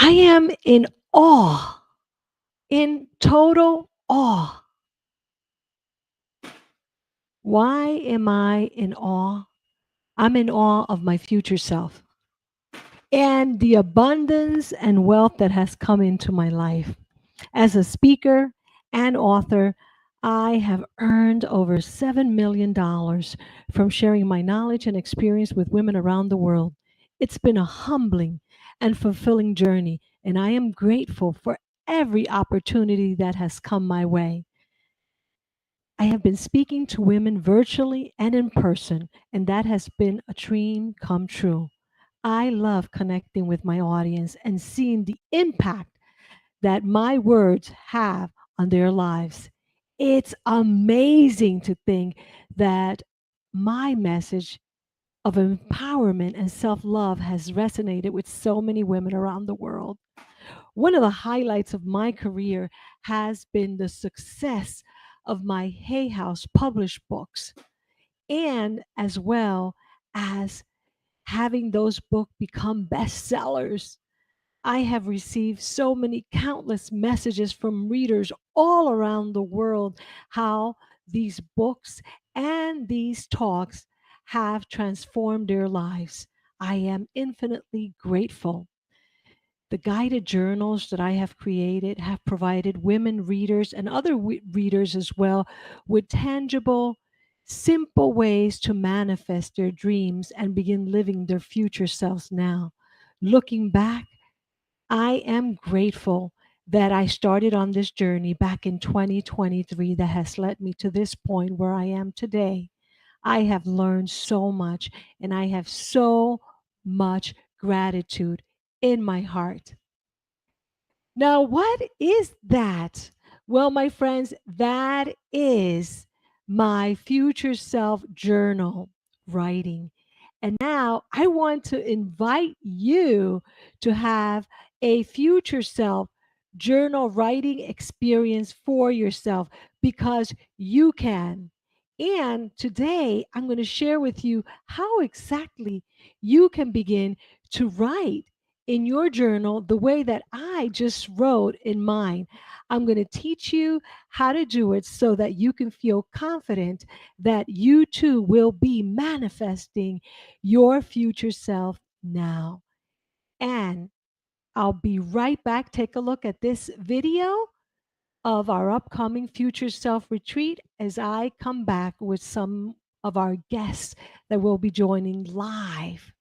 I am in awe, in total awe. Why am I in awe? I'm in awe of my future self and the abundance and wealth that has come into my life. As a speaker and author, I have earned over $7 million from sharing my knowledge and experience with women around the world. It's been a humbling and fulfilling journey, and I am grateful for every opportunity that has come my way. I have been speaking to women virtually and in person, and that has been a dream come true. I love connecting with my audience and seeing the impact that my words have on their lives. It's amazing to think that my message of empowerment and self love has resonated with so many women around the world. One of the highlights of my career has been the success of my Hay House published books, and as well as having those books become bestsellers. I have received so many countless messages from readers all around the world how these books and these talks have transformed their lives. I am infinitely grateful. The guided journals that I have created have provided women readers and other readers as well with tangible, simple ways to manifest their dreams and begin living their future selves now. Looking back, I am grateful that I started on this journey back in 2023 that has led me to this point where I am today. I have learned so much and I have so much gratitude in my heart. Now, what is that? Well, my friends, that is my future self journal writing. And now I want to invite you to have a future self journal writing experience for yourself because you can. And today I'm going to share with you how exactly you can begin to write in your journal the way that I just wrote in mine. I'm going to teach you how to do it so that you can feel confident that you too will be manifesting your future self now. And I'll be right back. Take a look at this video of our upcoming future self retreat as I come back with some of our guests that will be joining live.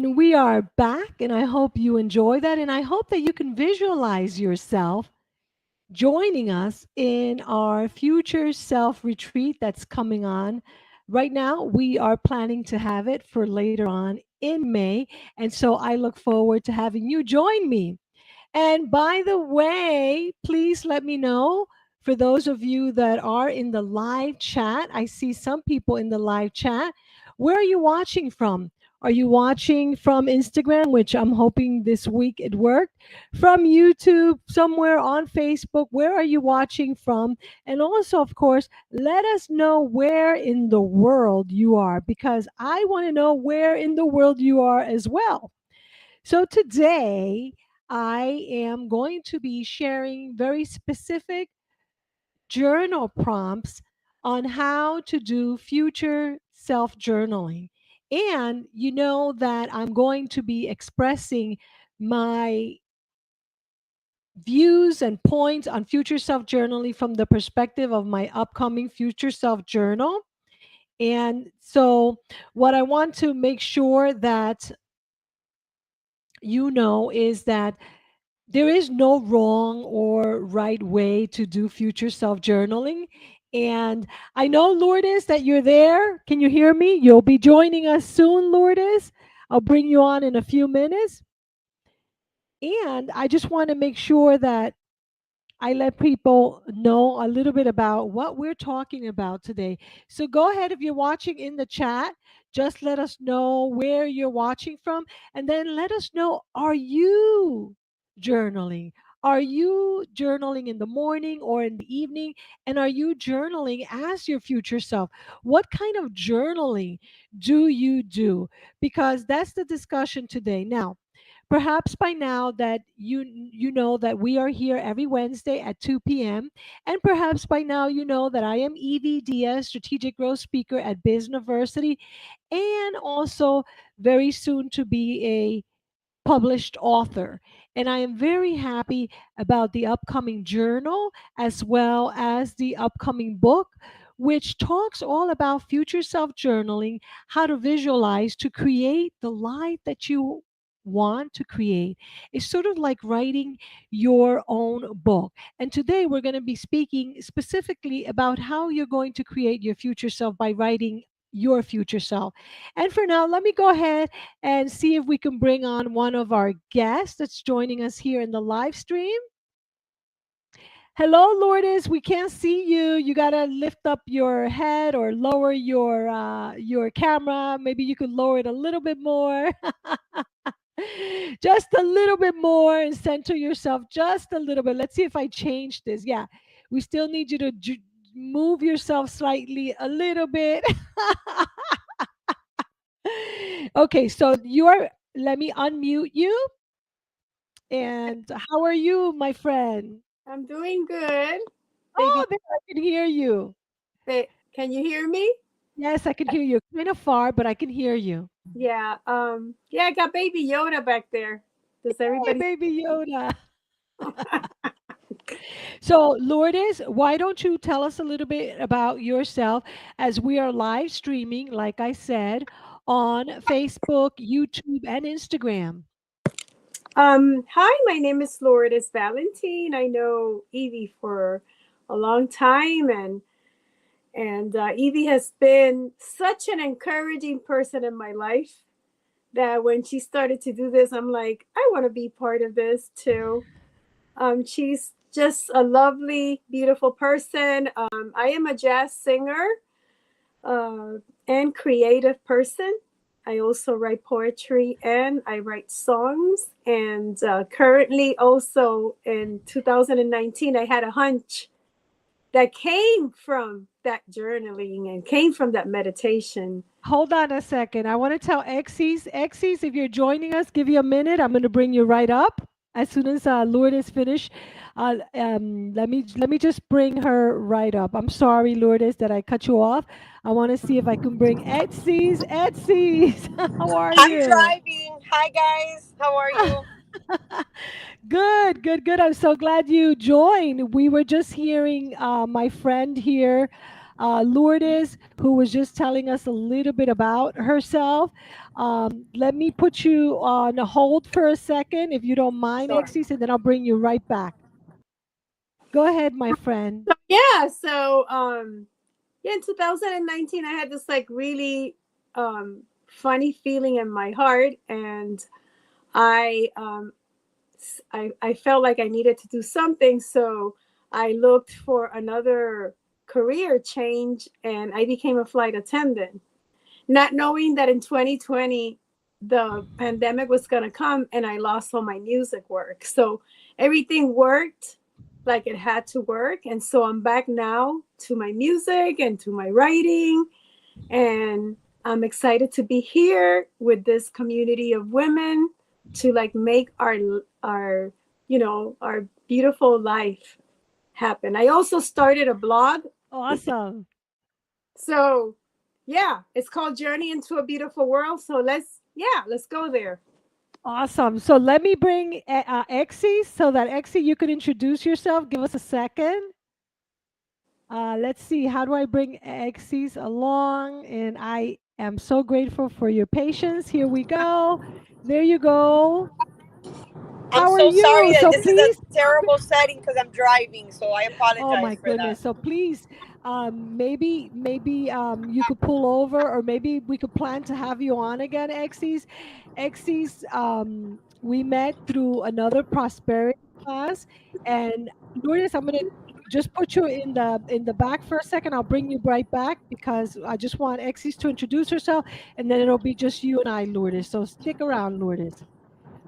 And we are back, and I hope you enjoy that. And I hope that you can visualize yourself joining us in our future self retreat that's coming on. Right now, we are planning to have it for later on in May. And so I look forward to having you join me. And by the way, please let me know for those of you that are in the live chat. I see some people in the live chat. Where are you watching from? Are you watching from Instagram, which I'm hoping this week it worked? From YouTube, somewhere on Facebook? Where are you watching from? And also, of course, let us know where in the world you are because I want to know where in the world you are as well. So today, I am going to be sharing very specific journal prompts on how to do future self journaling. And you know that I'm going to be expressing my views and points on future self journaling from the perspective of my upcoming future self journal. And so, what I want to make sure that you know is that there is no wrong or right way to do future self journaling. And I know, Lourdes, that you're there. Can you hear me? You'll be joining us soon, Lourdes. I'll bring you on in a few minutes. And I just want to make sure that I let people know a little bit about what we're talking about today. So go ahead, if you're watching in the chat, just let us know where you're watching from, and then let us know, are you journaling? Are you journaling in the morning or in the evening? And are you journaling as your future self? What kind of journaling do you do? Because that's the discussion today. Now, perhaps by now that you know that we are here every Wednesday at 2 p.m. And perhaps by now you know that I am Evie Diaz, strategic growth speaker at Biz University, and also very soon to be a published author. And I am very happy about the upcoming journal as well as the upcoming book, which talks all about future self journaling, how to visualize to create the life that you want to create. It's sort of like writing your own book. And today we're going to be speaking specifically about how you're going to create your future self by writing your future self. And for now, let me go ahead and see if we can bring on one of our guests that's joining us here in the live stream. Hello, Lourdes. We can't see you. You gotta lift up your head or lower your camera. Maybe you could lower it a little bit more, just a little bit more, and center yourself just a little bit. Let's see if I change this. Yeah, we still need you to move yourself slightly a little bit. Okay, so you are. Let me unmute you. And how are you, my friend? I'm doing good. Oh, Baby, there, I can hear you. can you hear me? Yes, I can hear you. Kind of far, but I can hear you. Yeah, I got baby Yoda back there. Does Hey, everybody baby Yoda. So, Lourdes, why don't you tell us a little bit about yourself as we are live streaming, like I said, on Facebook, YouTube, and Instagram? Hi, my name is Lourdes Valentine. I know Evie for a long time and Evie has been such an encouraging person in my life that when she started to do this, I'm like, I want to be part of this too. She's just a lovely, beautiful person. I am a jazz singer uh, and creative person. I also write poetry and I write songs. And currently, also in 2019, I had a hunch that came from that journaling and came from that meditation. Hold on a second. I want to tell Xyz, if you're joining us, give you a minute. I'm going to bring you right up as soon as Lourdes finish. Let me just bring her right up. I'm sorry, Lourdes, that I cut you off. I want to see if I can bring Xyz. How are I'm you? driving. Hi, guys. How are you? Good, good, good. I'm so glad you joined. We were just hearing my friend here, Lourdes, who was just telling us a little bit about herself. Let me put you on hold for a second, if you don't mind, Sure. Exis, and then I'll bring you right back. Go ahead, my friend. So in 2019, I had this like really funny feeling in my heart, and I um, I felt like I needed to do something. So I looked for another career change and I became a flight attendant, not knowing that in 2020, the pandemic was going to come and I lost all my music work. So everything worked like it had to work. And so I'm back now to my music and to my writing. And I'm excited to be here with this community of women to like make our our beautiful life happen. I also started a blog. Awesome. So yeah, it's called Journey into a Beautiful World. So let's go there. Awesome. So let me bring Exie so that Exie, you could introduce yourself. Give us a second. Let's see. How do I bring Exie along? And I am so grateful for your patience. Here we go. There you go. I'm How are so sorry you? that So this is a please. terrible setting because I'm driving, so I Oh my apologize for that. goodness. So please, maybe you could pull over, or maybe we could plan to have you on again, Exes. Exes, we met through another prosperity class. And Lourdes, I'm gonna just put you in the back for a second. I'll bring you right back because I just want Exes to introduce herself, and then it'll be just you and I, Lourdes. So stick around, Lourdes.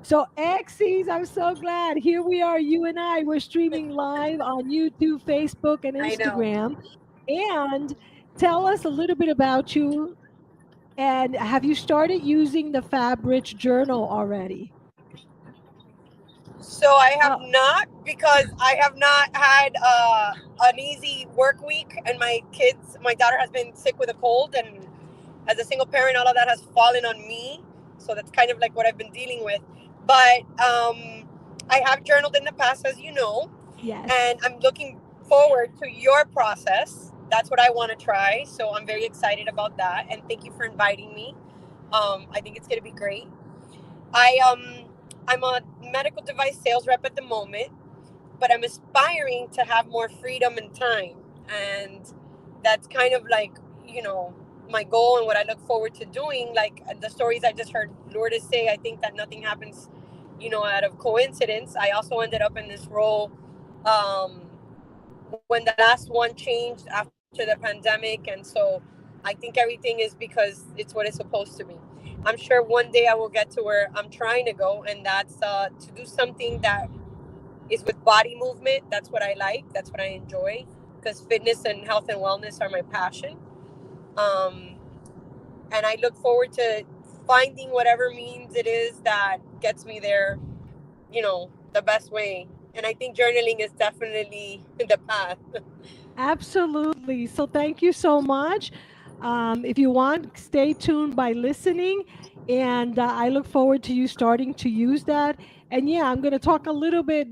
So, Exes, I'm so glad. Here we are, you and I. We're streaming live on YouTube, Facebook, and I know. Instagram. And tell us a little bit about you. And have you started using the Fabric Journal already? So I have Uh, not, because I have not had an easy work week, and my daughter has been sick with a cold, and as a single parent, all of that has fallen on me. So that's kind of like what I've been dealing with. But I have journaled in the past, as you know, yes, and I'm looking forward to your process. That's what I want to try. So I'm very excited about that, and thank you for inviting me. I think it's going to be great. I'm a medical device sales rep at the moment, but I'm aspiring to have more freedom and time. And that's kind of like, you know, my goal and what I look forward to doing. Like the stories I just heard Lourdes say, I think that nothing happens, out of coincidence. I also ended up in this role um, when the last one changed after the pandemic. And so I think everything is because it's what it's supposed to be. I'm sure one day I will get to where I'm trying to go, and that's to do something that is with body movement. That's what I like. That's what I enjoy, because fitness and health and wellness are my passion. Um, and I look forward to finding whatever means it is that gets me there, the best way. And I think journaling is definitely the path. absolutely. So, thank you so much. If you want, stay tuned by listening. And I look forward to you starting to use that. And yeah, I'm going to talk a little bit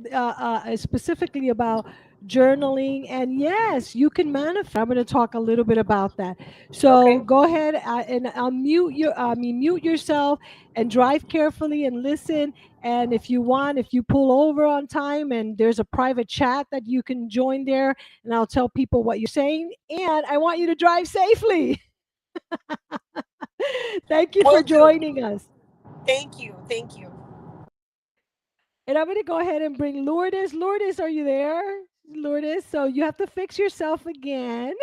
specifically about journaling. And yes, you can manifest. I'm going to talk a little bit about that. So Okay. go ahead and mute yourself and drive carefully and listen. And if you want, if you pull over on time and there's a private chat that you can join there, and I'll tell people what you're saying. And I want you to drive safely. Thank you for Will do. joining us. Thank you. Thank you. And I'm going to go ahead and bring Lourdes. Lourdes, are you there? Lourdes, so you have to fix yourself again.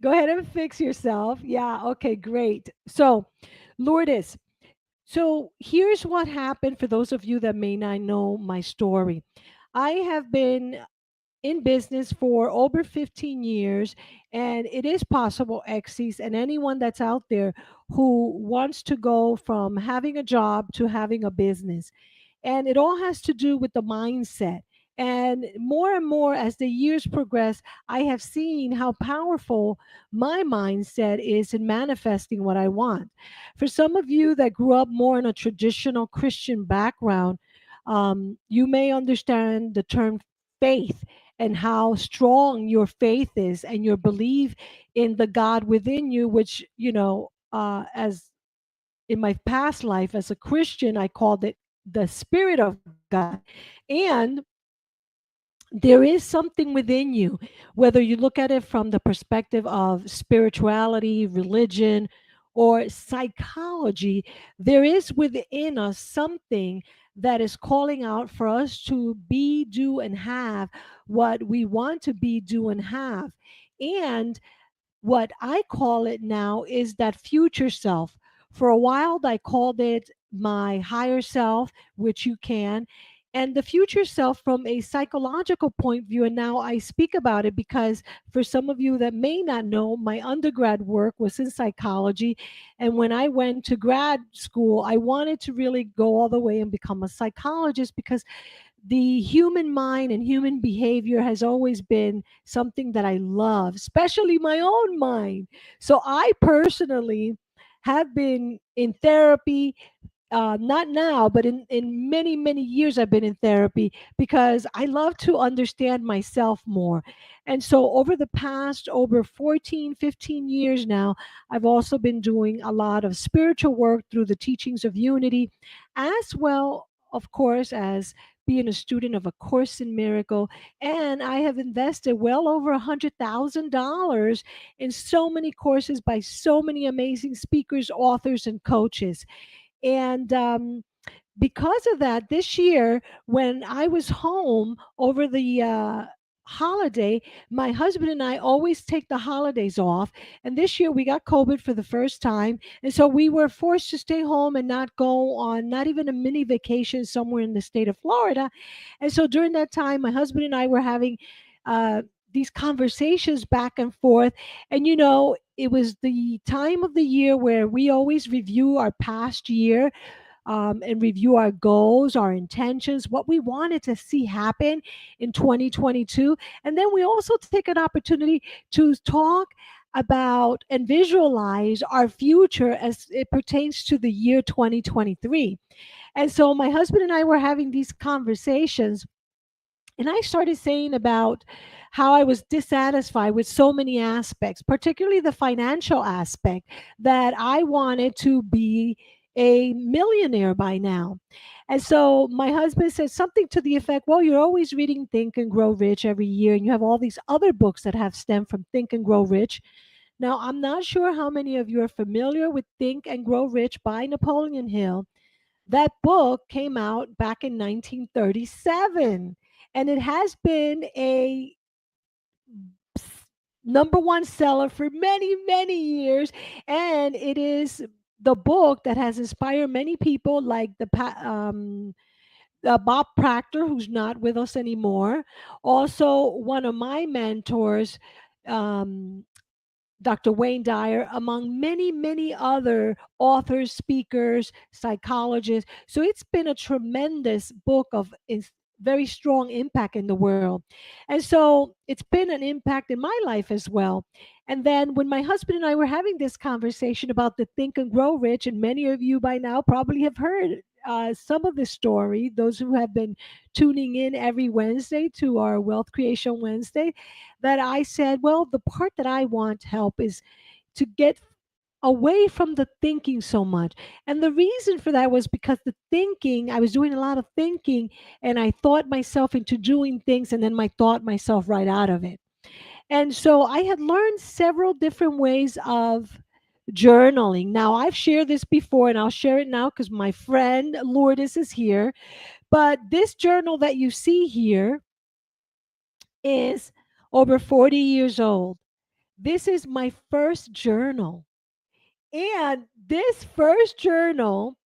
Go ahead and fix yourself. Yeah, okay, great. So, Lourdes, so here's what happened for those of you that may not know my story. I have been in business for over 15 years, and it is possible, Exes, and anyone that's out there who wants to go from having a job to having a business. And it all has to do with the mindset. And more as the years progress, I have seen how powerful my mindset is in manifesting what I want. For some of you that grew up more in a traditional Christian background, you may understand the term faith and how strong your faith is and your belief in the God within you, which, as in my past life as a Christian, I called it the Spirit of God. And there is something within you, whether you look at it from the perspective of spirituality, religion, or psychology, there is within us something that is calling out for us to be, do, and have what we want to be, do, and have. And what I call it now is that future self. For a while, I called it my higher self, which you can, and the future self from a psychological point of view. And now I speak about it because for some of you that may not know, my undergrad work was in psychology. And when I went to grad school, I wanted to really go all the way and become a psychologist because the human mind and human behavior has always been something that I love, especially my own mind. So I personally have been in therapy, not now, but in many, many years, I've been in therapy because I love to understand myself more. And so, over the past over 14, 15 years now, I've also been doing a lot of spiritual work through the teachings of unity, as well, of course, as being a student of A Course in Miracle. And I have invested well over $100,000 in so many courses by so many amazing speakers, authors, and coaches. And because of that, this year, when I was home over the holiday, my husband and I always take the holidays off. And this year we got COVID for the first time. And so we were forced to stay home and not go on, not even a mini vacation somewhere in the state of Florida. And so during that time, my husband and I were having these conversations back and forth. And, it was the time of the year where we always review our past year, and review our goals, our intentions, what we wanted to see happen in 2022. And then we also take an opportunity to talk about and visualize our future as it pertains to the year 2023. And so my husband and I were having these conversations, and I started saying about how I was dissatisfied with so many aspects, particularly the financial aspect, that I wanted to be a millionaire by now. And so my husband said something to the effect, well, you're always reading Think and Grow Rich every year, and you have all these other books that have stemmed from Think and Grow Rich. Now, I'm not sure how many of you are familiar with Think and Grow Rich by Napoleon Hill. That book came out back in 1937, and it has been a number one seller for many, many years. And it is the book that has inspired many people, like Bob Proctor, who's not with us anymore. Also, one of my mentors, um, Dr. Wayne Dyer, among many, many other authors, speakers, psychologists. So it's been a tremendous book of very strong impact in the world. And so it's been an impact in my life as well. And then when my husband and I were having this conversation about the Think and Grow Rich, and many of you by now probably have heard some of the story, those who have been tuning in every Wednesday to our Wealth Creation Wednesday, that I said, well, the part that I want help is to get away from the thinking so much. And the reason for that was because the thinking, I was doing a lot of thinking, and I thought myself into doing things, and then I thought myself right out of it. And so I had learned several different ways of journaling. Now, I've shared this before, and I'll share it now because my friend Lourdes is here. But this journal that you see here is over 40 years old. This is my first journal. And this first journal,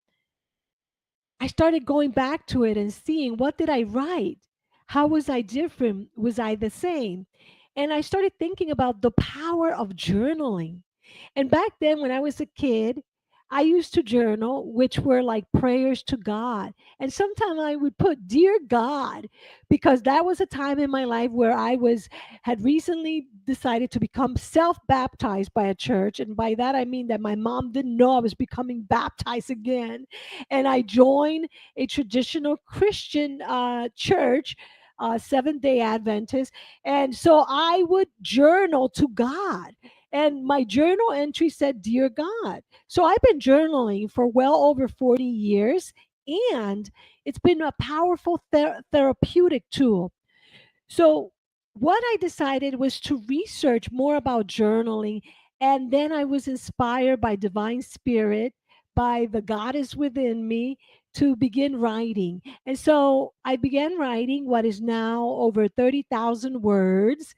I started going back to it and seeing, what did I write? How was I different? Was I the same? And I started thinking about the power of journaling. And back then, when I was a kid, I used to journal, which were like prayers to God. And sometimes I would put, Dear God, because that was a time in my life where had recently decided to become self-baptized by a church. And by that I mean that my mom didn't know I was becoming baptized again. And I joined a traditional Christian church, Seventh Day Adventist. And so I would journal to God. And my journal entry said, Dear God. So I've been journaling for well over 40 years, and it's been a powerful therapeutic tool. So, what I decided was to research more about journaling, and then I was inspired by Divine Spirit, by the Goddess within me, to begin writing. And so I began writing what is now over 30,000 words.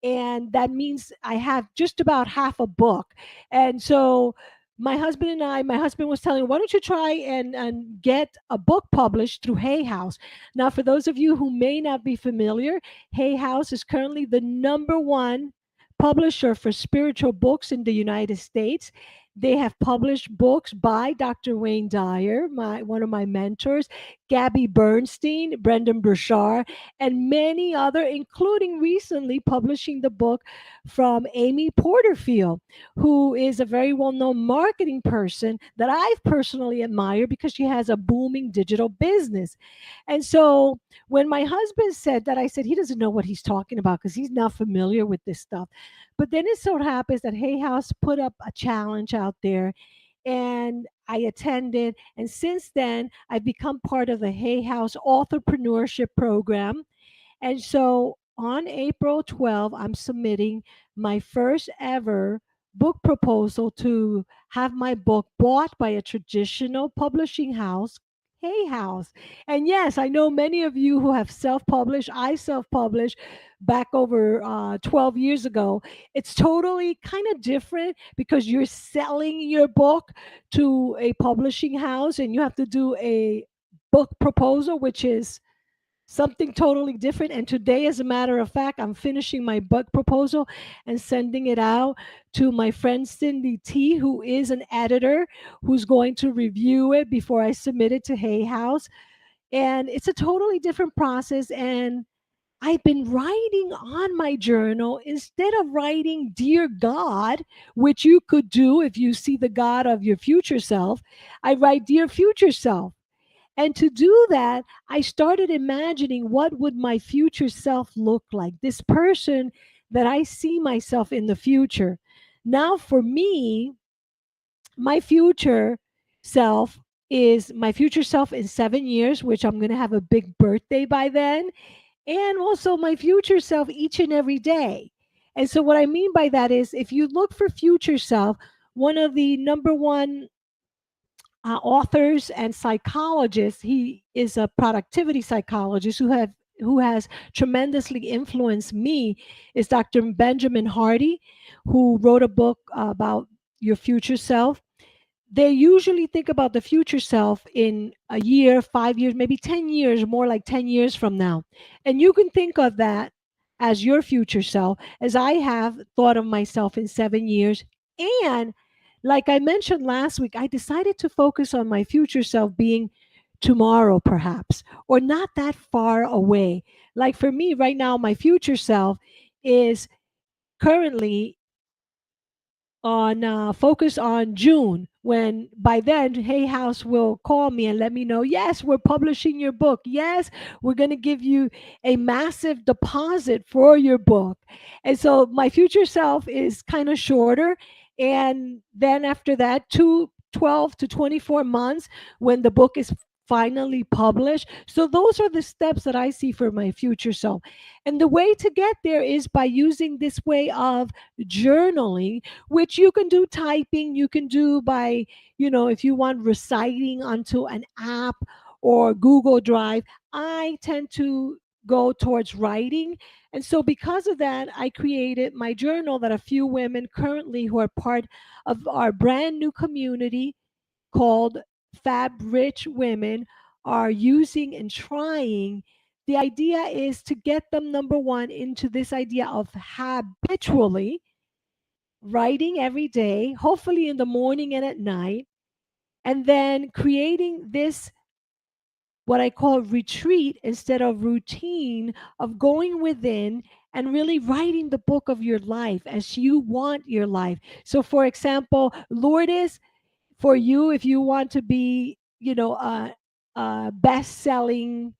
And that means I have just about half a book. And so my husband was telling me, why don't you try and get a book published through Hay House? Now, for those of you who may not be familiar, Hay House is currently the number one publisher for spiritual books in the United States. They have published books by Dr. Wayne Dyer, one of my mentors, Gabby Bernstein, Brendan Burchard, and many other, including recently publishing the book from Amy Porterfield, who is a very well-known marketing person that I've personally admired because she has a booming digital business. And so when my husband said that, I said he doesn't know what he's talking about because he's not familiar with this stuff. But then it so happens that Hay House put up a challenge out there and I attended. And since then, I've become part of the Hay House Authorpreneurship Program. And so on April 12th, I'm submitting my first ever book proposal to have my book bought by a traditional publishing house, Hay House. And yes, I know many of you who have self published. I self published back over 12 years ago. It's totally kind of different because you're selling your book to a publishing house and you have to do a book proposal, which is something totally different. And today, as a matter of fact, I'm finishing my book proposal and sending it out to my friend Cindy T, who is an editor who's going to review it before I submit it to Hay House. And it's a totally different process. And I've been writing on my journal instead of writing Dear God, which you could do if you see the God of your future self. I write Dear Future Self. And to do that, I started imagining what would my future self look like, this person that I see myself in the future. Now, for me, my future self is my future self in 7 years, which I'm going to have a big birthday by then, and also my future self each and every day. And so, what I mean by that is if you look for future self, one of the number one authors and psychologists. He is a productivity psychologist who has tremendously influenced me. Is Dr. Benjamin Hardy, who wrote a book about your future self. They usually think about the future self in a year, 5 years, maybe 10 years, more like 10 years from now. And you can think of that as your future self, as I have thought of myself in 7 years. And like I mentioned last week, I decided to focus on my future self being tomorrow, perhaps, or not that far away. Like for me right now, my future self is currently on focus on June, when by then Hay House will call me and let me know, yes, we're publishing your book. Yes, we're going to give you a massive deposit for your book. And so my future self is kind of shorter. And then after that, 12 to 24 months when the book is finally published. So those are the steps that I see for my future self. And the way to get there is by using this way of journaling, which you can do typing, you can do by, if you want reciting onto an app or Google Drive. I tend to go towards writing. And so, because of that, I created my journal that a few women currently who are part of our brand new community called Fab Rich Women are using and trying. The idea is to get them, number one, into this idea of habitually writing every day, hopefully in the morning and at night, and then creating this, what I call retreat instead of routine, of going within and really writing the book of your life as you want your life. So, for example, Lourdes, for you, if you want to be, a best selling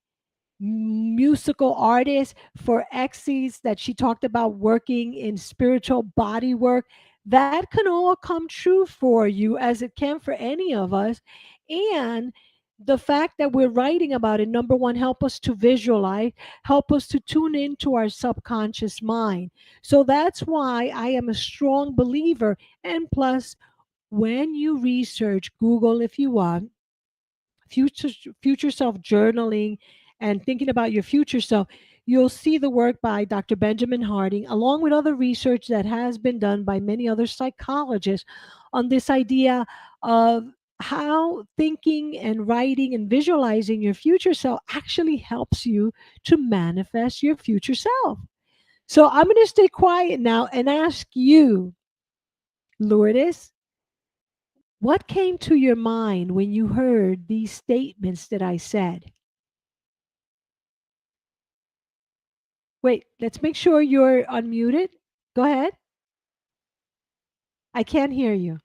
musical artist, for Exes that she talked about working in spiritual body work, that can all come true for you as it can for any of us. And the fact that we're writing about it, number one, help us to visualize, help us to tune into our subconscious mind. So that's why I am a strong believer. And plus, when you research, Google if you want, future future self journaling and thinking about your future self, you'll see the work by Dr. Benjamin Harding, along with other research that has been done by many other psychologists on this idea of how thinking and writing and visualizing your future self actually helps you to manifest your future self. So I'm going to stay quiet now and ask you, Lourdes, What came to your mind when you heard these statements that I said? Wait, let's make sure you're unmuted. Go ahead. I can't hear you.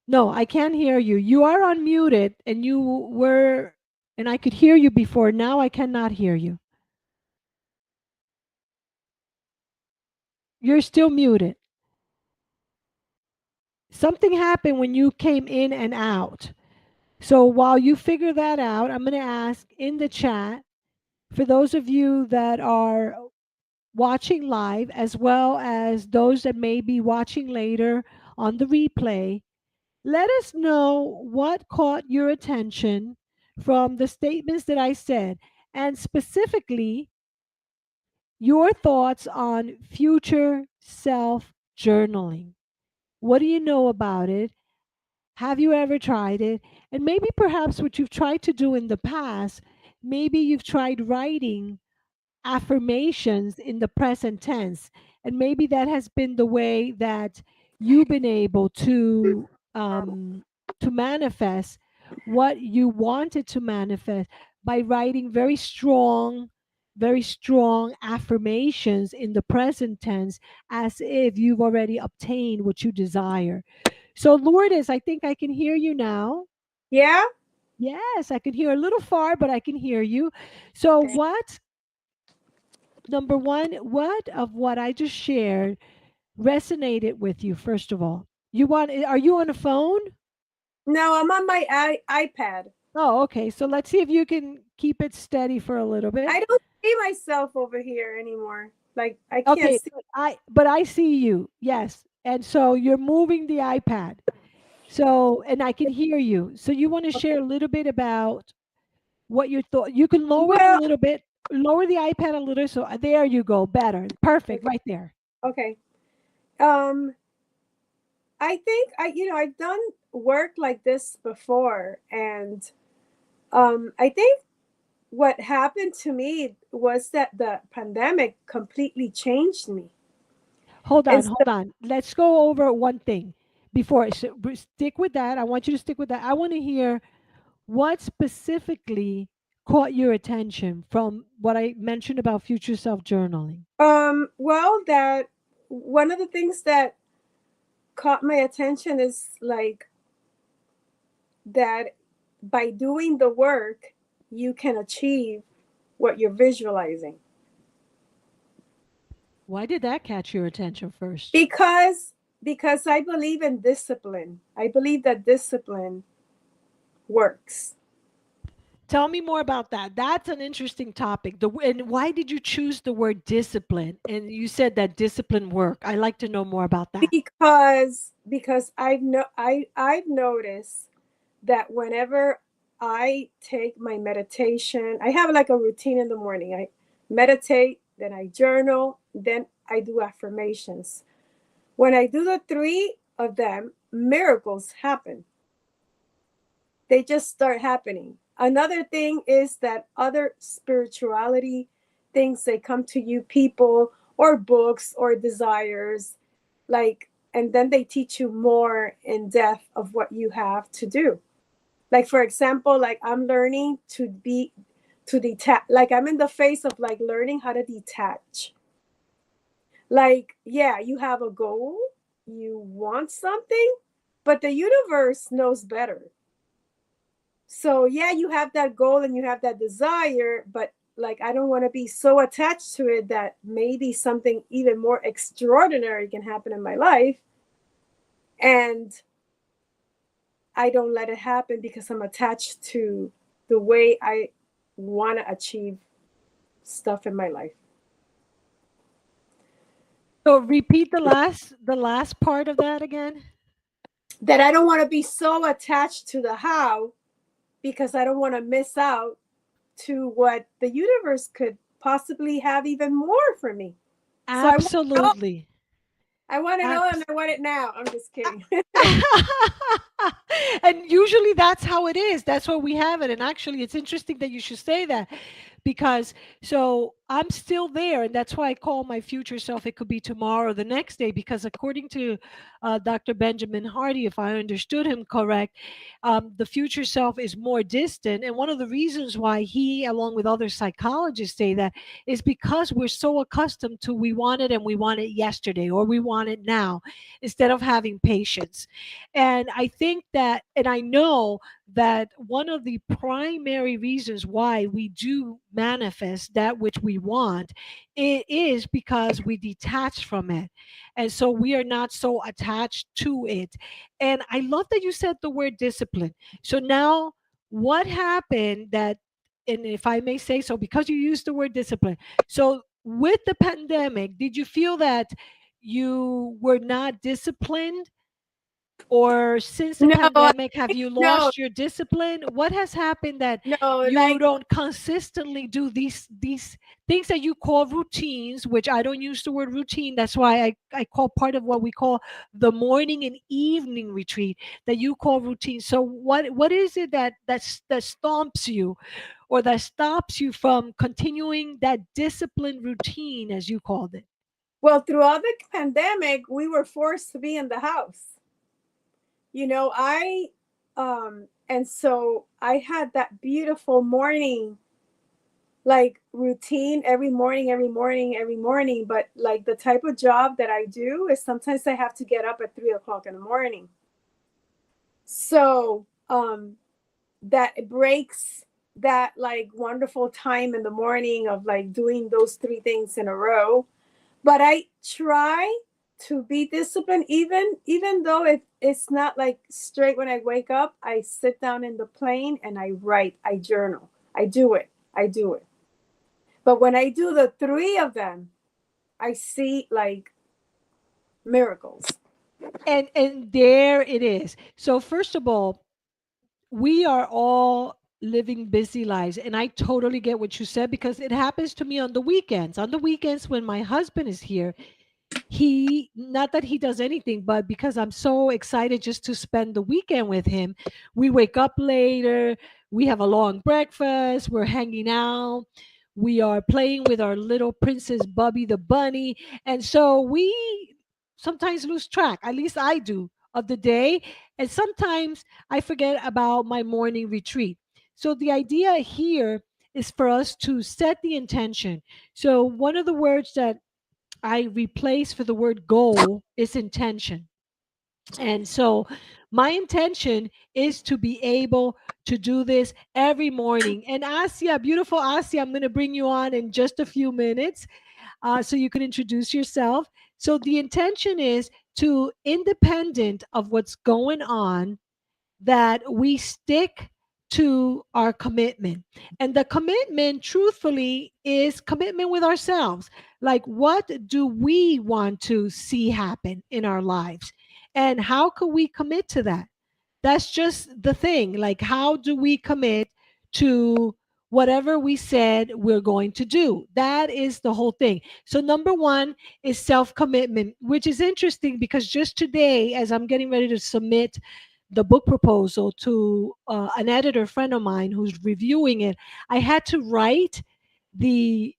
No, I can't hear you. You are unmuted and you were, and I could hear you before. Now I cannot hear you. You're still muted. Something happened when you came in and out. So while you figure that out, I'm going to ask in the chat for those of you that are watching live, as well as those that may be watching later on the replay, let us know what caught your attention from the statements that I said, and specifically your thoughts on future self journaling. What do you know about it? Have you ever tried it? And maybe perhaps what you've tried to do in the past, maybe you've tried writing affirmations in the present tense. And maybe that has been the way that you've been able to manifest what you wanted to manifest by writing very strong affirmations in the present tense as if you've already obtained what you desire. So Lourdes, I think I can hear you now. Yeah. Yes, I can hear a little far, but I can hear you. So Okay. what number one, what of what I just shared resonated with you, first of all? Are you on a phone? No, I'm on my iPad. Oh, okay. So let's see if you can keep it steady for a little bit. I don't see myself over here anymore. Like I can't Okay, see. but I see you. Yes. And so you're moving the iPad. So, and I can hear you. So you want to share a little bit about what you thought. You can lower it a Well, little bit, lower the iPad a little. So there you go. Better. Perfect. okay. Right there. Okay. Um, I think I've done work like this before, and I think what happened to me was that the pandemic completely changed me. Hold And on, so, hold on. Let's go over one thing before. Stick with that. I want you to stick with that. I want to hear what specifically caught your attention from what I mentioned about future self journaling. well, that one of the things that caught my attention is like that by doing the work, you can achieve what you're visualizing. Why did that catch your attention first? Because I believe in discipline. I believe that discipline works. Tell me more about that. That's an interesting topic. And why did you choose the word discipline? And you said that discipline work. I like to know more about that. Because I've noticed that whenever I take my meditation, I have like a routine in the morning. I meditate, then I journal, then I do affirmations. When I do the three of them, miracles happen. They just start happening. Another thing is that other spirituality things, they come to you, people or books or desires, like, and then they teach you more in depth of what you have to do. Like for example, like I'm learning to detach, like I'm in the phase of like learning how to detach. Like, yeah, you have a goal, you want something, but the universe knows better. So yeah, you have that goal and you have that desire, but like I don't want to be so attached to it that maybe something even more extraordinary can happen in my life, and I don't let it happen because I'm attached to the way I want to achieve stuff in my life. So repeat the last part of that again. That I don't want to be so attached to the how, because I don't want to miss out to what the universe could possibly have even more for me. So Absolutely. I want to know, and Abs- I want it now. I'm just kidding. and usually that's how it is. That's what we have it. And actually, it's interesting that you should say that because so I'm still there, and that's why I call my future self. It could be tomorrow or the next day, because according to Dr. Benjamin Hardy, if I understood him correct, the future self is more distant, and one of the reasons why he, along with other psychologists, say that is because we're so accustomed to we want it and we want it yesterday or we want it now, instead of having patience. And I think that, and I know that one of the primary reasons why we do manifest that which we want, it is because we detach from it, and so we are not so attached to it. And I love that you said the word discipline. So now, what happened that, and if I may say so, because you used the word discipline, so with the pandemic, did you feel that you were not disciplined, or since the No, I pandemic, have think you no, lost your discipline? What has happened that no, you like don't consistently do these things that you call routines, which I don't use the word routine. That's why I call part of what we call the morning and evening retreat that you call routine. So what is it that stomps you, or that stops you from continuing that disciplined routine, as you called it? well, throughout the pandemic, we were forced to be in the house. I and so I had that beautiful morning like routine every morning, every morning, every morning. But like the type of job that I do is sometimes I have to get up at 3 o'clock in the morning. So that it breaks that like wonderful time in the morning of like doing those three things in a row. But I try to be disciplined, even though it's not like straight when I wake up. I sit down in the plane and I write, I journal, I do it. But when I do the three of them, I see like miracles. And there it is. So first of all, we are all living busy lives, and I totally get what you said, because it happens to me on the weekends. On the weekends when my husband is here, he, not that he does anything, but because I'm so excited just to spend the weekend with him, we wake up later, we have a long breakfast, we're hanging out, we are playing with our little princess Bubby the bunny, and so we sometimes lose track, at least I do, of the day, and sometimes I forget about my morning retreat. So the idea here is for us to set the intention. So one of the words that I replace for the word goal is intention. And so my intention is to be able to do this every morning. And Asia, beautiful Asia, I'm going to bring you on in just a few minutes, so you can introduce yourself. So the intention is to, independent of what's going on, that we stick to our commitment. And the commitment, truthfully, is commitment with ourselves. Like, what do we want to see happen in our lives? And how can we commit to that? That's just the thing. Like, how do we commit to whatever we said we're going to do? That is the whole thing. So, number one is self commitment, which is interesting because just today, as I'm getting ready to submit the book proposal to an editor friend of mine who's reviewing it, I had to write the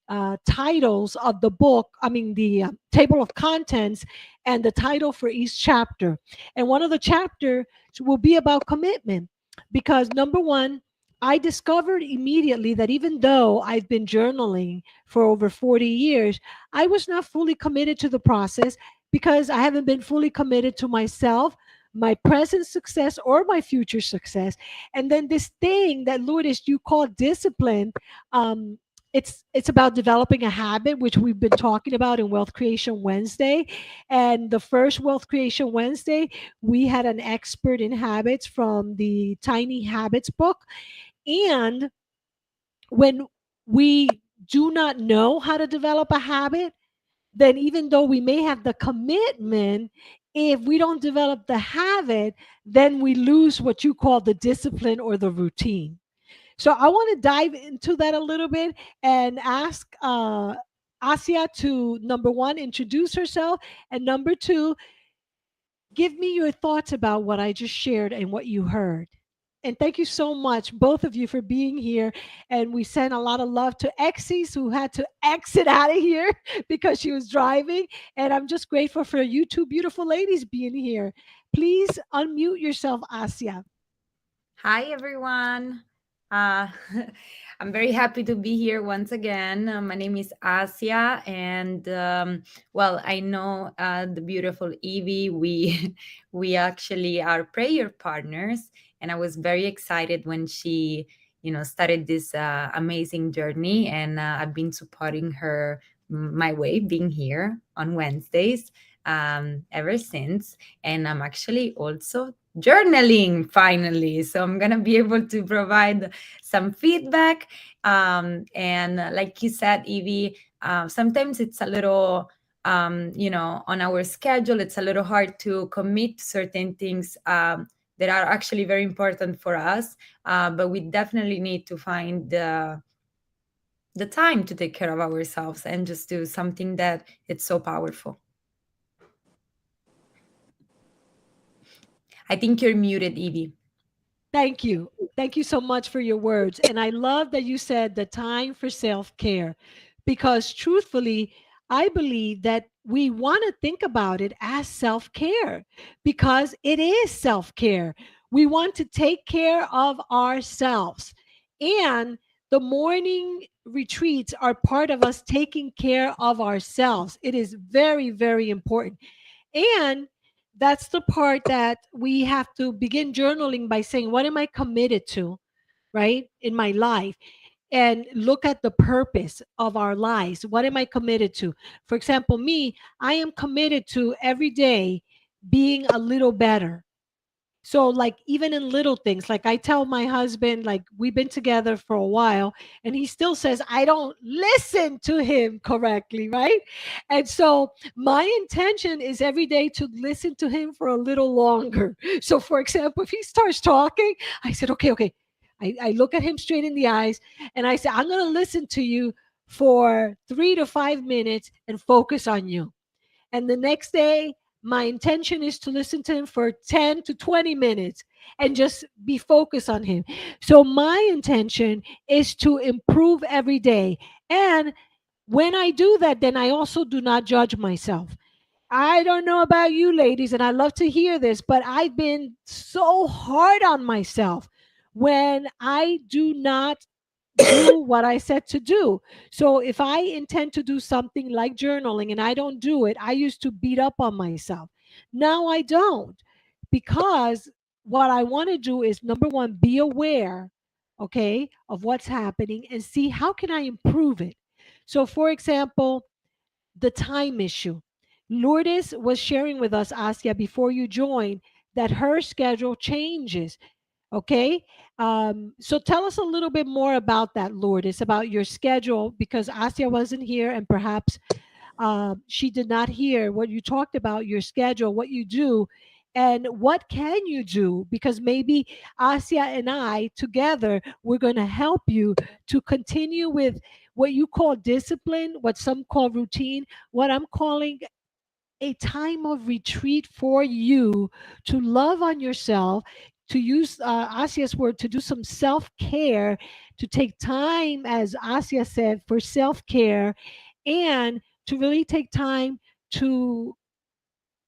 titles of the book, I mean, the table of contents, and the title for each chapter. And one of the chapters will be about commitment. Because number one, I discovered immediately that even though I've been journaling for over 40 years, I was not fully committed to the process, because I haven't been fully committed to myself, my present success, or my future success. And then this thing that, Lourdes, you call discipline, um, it's about developing a habit, which we've been talking about in Wealth Creation Wednesday. And the first Wealth Creation Wednesday, we had an expert in habits from the Tiny Habits book. And when we do not know how to develop a habit, then even though we may have the commitment, if we don't develop the habit, then we lose what you call the discipline or the routine. So I want to dive into that a little bit and ask Asia to, number one, introduce herself, and number two, give me your thoughts about what I just shared and what you heard. And thank you so much, both of you, for being here. And we send a lot of love to Exes who had to exit out of here because she was driving. And I'm just grateful for you two beautiful ladies being here. Please unmute yourself, Asia. Hi, everyone. Uh, I'm very happy to be here once again. My name is Asia, and well, I know the beautiful Evie. We we actually are prayer partners, and I was very excited when she, started this amazing journey, and I've been supporting her my way, being here on Wednesdays ever since, and I'm actually also journaling finally. So I'm going to be able to provide some feedback. And like you said, Evie, sometimes it's a little, on our schedule, it's a little hard to commit to certain things. That are actually very important for us, but we definitely need to find the time to take care of ourselves and just do something that it's so powerful. I think you're muted, Evie. Thank you. Thank you so much for your words. And I love that you said the time for self care because truthfully, I believe that we want to think about it as self care because it is self care. We want to take care of ourselves. And the morning retreats are part of us taking care of ourselves. It is very, very important. And that's the part that we have to begin journaling by saying, what am I committed to, right, in my life? And look at the purpose of our lives. What am I committed to? For example, me, I am committed to every day being a little better. So, like, even in little things, like I tell my husband, like, we've been together for a while, and he still says, I don't listen to him correctly, right? And so, my intention is every day to listen to him for a little longer. So, for example, if he starts talking, I said, okay, okay. I look at him straight in the eyes and I say, I'm going to listen to you for 3 to 5 minutes and focus on you. And the next day, my intention is to listen to him for 10 to 20 minutes and just be focused on him. So, my intention is to improve every day. And when I do that, then I also do not judge myself. I don't know about you ladies, and I love to hear this, but I've been so hard on myself when I do not do what I said to do. So if I intend to do something like journaling and I don't do it, I used to beat up on myself. Now I don't because what I want to do is number one, be aware, okay, of what's happening and see how can I improve it. So for example, the time issue. Lourdes was sharing with us, Asia, before you joined, that her schedule changes. Okay. So tell us a little bit more about that, Lourdes, about your schedule, because Asia wasn't here and perhaps she did not hear what you talked about, your schedule, what you do, and what can you do? Because maybe Asia and I together, we're going to help you to continue with what you call discipline, what some call routine, what I'm calling a time of retreat for you to love on yourself, to use Asia's word, to do some self care, to take time, as Asia said, for self care, and to really take time to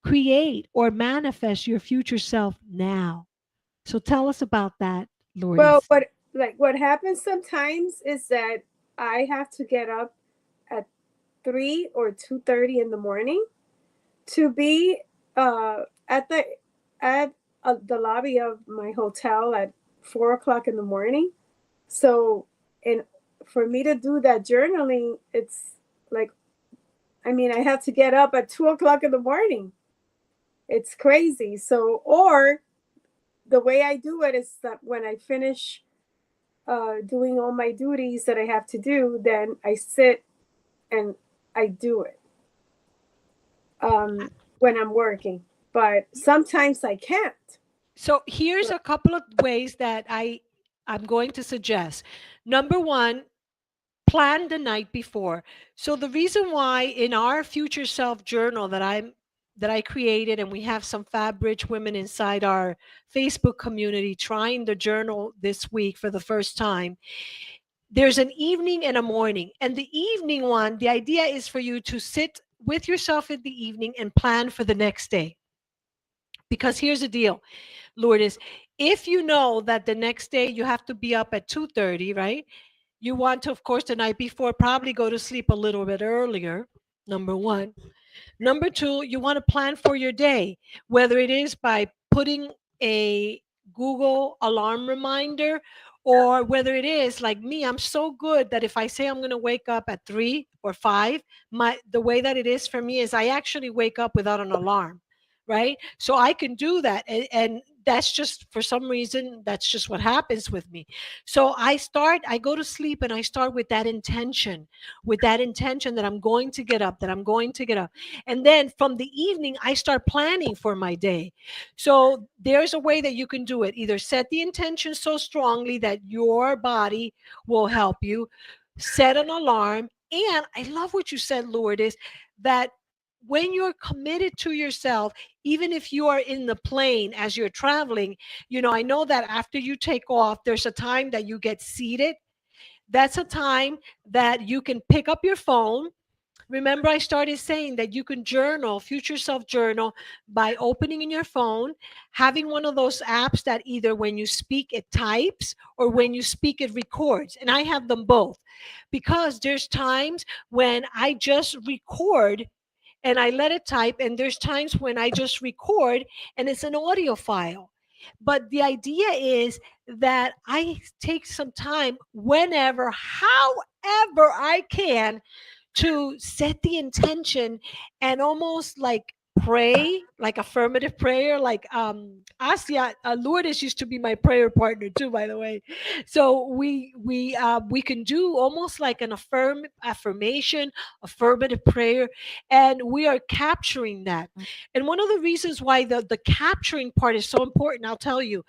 create or manifest your future self now. So tell us about that, Well, Lourdes. what happens sometimes is that I have to get up at 3 or 2:30 in the morning to be at the lobby of my hotel at 4 o'clock in the morning. So, and for me to do that journaling, it's like, I mean, I have to get up at 2 o'clock in the morning. It's crazy. So, or the way I do it is that when I finish doing all my duties that I have to do, then I sit and I do it when I'm working. But sometimes I can't. So here's a couple of ways that I'm going to suggest. Number one, plan the night before. So the reason why in our future self journal that that I created, and we have some Fab Rich women inside our Facebook community trying the journal this week for the first time. There's an evening and a morning. And the evening one, the idea is for you to sit with yourself in the evening and plan for the next day. Because here's the deal, Lourdes, if you know that the next day you have to be up at 2:30, right? You want to, of course, the night before, probably go to sleep a little bit earlier. Number one. Number two, you want to plan for your day, whether it is by putting a Google alarm reminder, or whether it is like me, I'm so good that if I say I'm going to wake up at 3 or 5, the way that it is for me is I actually wake up without an alarm, right? So I can do that. And that's just, for some reason, that's just what happens with me. So I go to sleep and I start with that intention that I'm going to get up, that I'm going to get up. And then from the evening, I start planning for my day. So there's a way that you can do it. Either set the intention so strongly that your body will help you, set an alarm. And I love what you said, Lourdes, that when you're committed to yourself, even if you are in the plane as you're traveling, I know that after you take off, there's a time that you get seated. That's a time that you can pick up your phone. Remember, I started saying that you can journal, future self journal, by opening in your phone, having one of those apps that either when you speak, it types, or when you speak, it records. And I have them both because there's times when I just record and I let it type, and there's times when I just record and it's an audio file. But the idea is that I take some time whenever, however I can, to set the intention and almost like pray, like affirmative prayer, like Asia, Lourdes used to be my prayer partner too, by the way. So we can do almost like an affirmation, affirmative prayer, and we are capturing that. And one of the reasons why the capturing part is so important, I'll tell you,